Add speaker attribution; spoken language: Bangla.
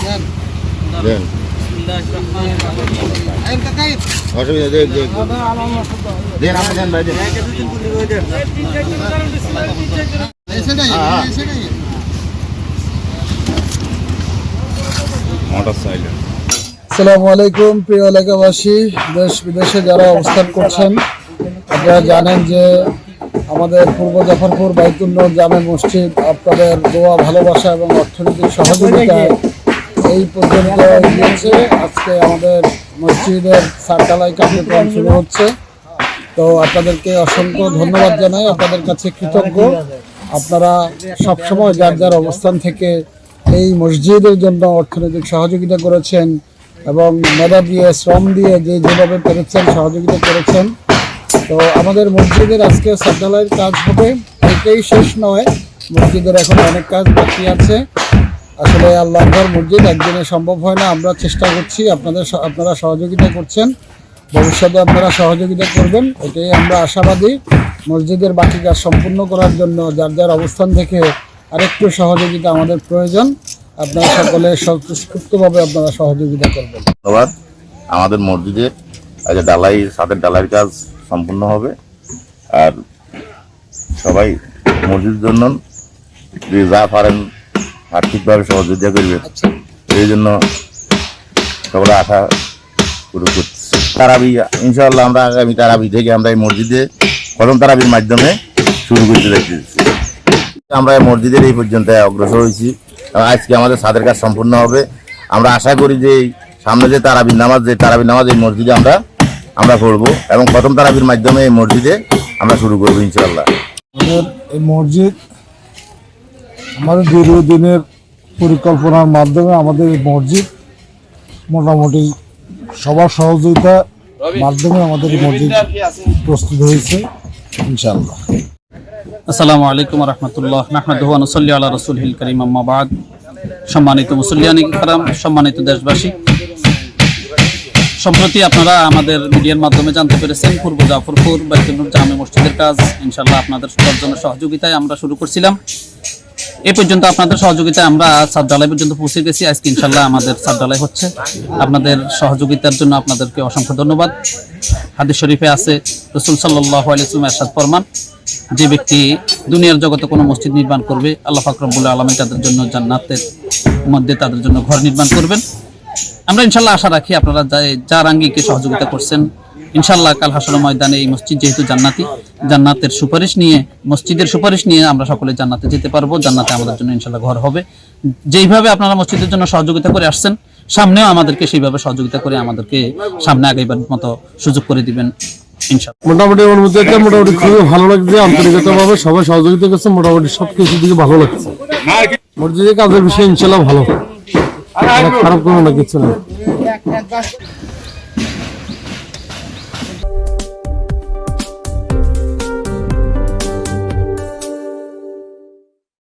Speaker 1: দেন অসুবিধা দেখ দেখ দেন আপনি দেন ভাই দেন
Speaker 2: আসসালামু আলাইকুম প্রিয় এলাকাবাসী, দেশ বিদেশে যারা অবস্থান করছেন, আপনারা জানেন যে আমাদের পূর্ব জাফরপুর বাইতুল্লাহ জামে মসজিদ আপনাদের দোয়া, ভালোবাসা এবং অর্থনৈতিক সহযোগিতায় এই পর্যন্ত এগিয়েছে। আজকে আমাদের মসজিদের ছাদ কার্যক্রম শুরু হচ্ছে। তো আপনাদেরকে অসংখ্য ধন্যবাদ জানাই, আপনাদের কাছে কৃতজ্ঞ। আপনারা সবসময় যার যার অবস্থান থেকে এই মসজিদের জন্য অর্থনৈতিক সহযোগিতা করেছেন এবং মেধা দিয়ে, শ্রম দিয়ে যেভাবে পেরেছেন সহযোগিতা করেছেন। তো আমাদের মসজিদের আজকে ছাদ কাজ হবে, এটাই শেষ নয়, মসজিদের এখন অনেক কাজ বাকি আছে। আসলে আল্লাহর মসজিদ একদিনে সম্ভব হয় না, আমরা চেষ্টা করছি, আপনারা সহযোগিতা করছেন, ভবিষ্যতে আপনারা সহযোগিতা করবেন, এটাই আমরা আশাবাদী। মসজিদের বাকি কাজ সম্পূর্ণ করার জন্য যার যার অবস্থান থেকে আরেকটু সহযোগিতা আমাদের প্রয়োজন। আপনারা সকলে স্বতঃস্ফূর্তভাবে আপনারা সহযোগিতা করবেন।
Speaker 1: ধন্যবাদ। আমাদের মসজিদে ছাদের ঢালাইয়ের কাজ সম্পূর্ণ হবে, আর সবাই মসজিদের জন্য যা পারেন আর্থিকভাবে সহযোগিতা করবে, এই জন্য সকলে আশা শুরু করছি। তারাবি ইনশাআল্লাহ আমরা আগামী তারাবি থেকে আমরা এই মসজিদে প্রথম তারাবির মাধ্যমে শুরু করতে দেখতেছি। আমরা মসজিদের এই পর্যন্ত অগ্রসর হয়েছি, আজকে আমাদের ছাদের কাজ সম্পূর্ণ হবে। আমরা আশা করি যে সামনে যে তারাবির নামাজ এই মসজিদে আমরা পড়বো এবং প্রথম তারাবির মাধ্যমে এই মসজিদে আমরা শুরু করবো ইনশাআল্লাহ।
Speaker 2: আমাদের এই মসজিদ আমাদের দীর্ঘদিনের পরিকল্পনার মাধ্যমে আমাদের এই মসজিদ মোটামুটি সবার সহযোগিতার মাধ্যমে আমাদের এই মসজিদ প্রস্তুত হয়েছে ইনশাআল্লাহ।
Speaker 3: আসসালামু আলাইকুম ওয়া রাহমাতুল্লাহ। নাহমাদুহু ওয়া নুসাল্লি আলা রাসূলিল কারীম, আম্মা বাদ। সম্মানিত মুসল্লিয়ান কিরাম, সম্মানিত দেশবাসী, সম্প্রতি আপনারা আমাদের মিডিয়ার মাধ্যমে জানতে পেরেছেন পূর্ব জাফরপুর বাইতুল্লাহ জামে মসজিদের কাজ ইনশাআল্লাহ আপনাদের সবার সহযোগিতায় আমরা শুরু করছিলাম। এই পর্যন্ত আপনাদের সহযোগিতায় আমরা ছাদ ঢালাই পর্যন্ত পৌঁছে গেছি। আজকে ইনশাআল্লাহ আমাদের ছাদ ঢালাই হচ্ছে। আপনাদের সহযোগিতার জন্য আপনাদেরকে অসংখ্য ধন্যবাদ। হাদিস শরীফে আছে, রাসূল সাল্লাল্লাহু আলাইহি ওয়াসাল্লাম ইরশাদ ফরমান, যে ব্যক্তি দুনিয়ার জগতে কোনো মসজিদ নির্মাণ করবে, আল্লাহ পাক রব্বুল আলামিন তাদের জন্য জান্নাতের মধ্যে তাদের জন্য ঘর নির্মাণ করবেন। আমরা ইনশাআল্লাহ আশা রাখি আপনারা যার আঙ্গিকে সহযোগিতা করছেন, ইনশাআল্লাহ কাল হাসরের ময়দানে এই মসজিদ যেহেতু জান্নাতের সুপারিশ নিয়ে, মসজিদের সুপারিশ নিয়ে আমরা সকলে জান্নাতে যেতে পারবো। জান্নাতে আমাদের জন্য ইনশাআল্লাহ ঘর হবে। যেইভাবে আপনারা মসজিদের জন্য সহযোগিতা করে আসছেন, সামনেও আমাদেরকে সেইভাবে সহযোগিতা করে আমাদেরকে সামনে আগাইবার মতো সুযোগ করে দিবেন ইনশাআল্লাহ।
Speaker 2: মোটামুটি খুবই ভালো লাগছে, আন্তরিকতাভাবে সবাই সহযোগিতা করছে, মোটামুটি সবকিছু দিকে ভালো লাগছে। মসজিদের কাজের বিষয়ে ইনশাআল্লাহ ভালো, খারাপ কোনো না কিছু না।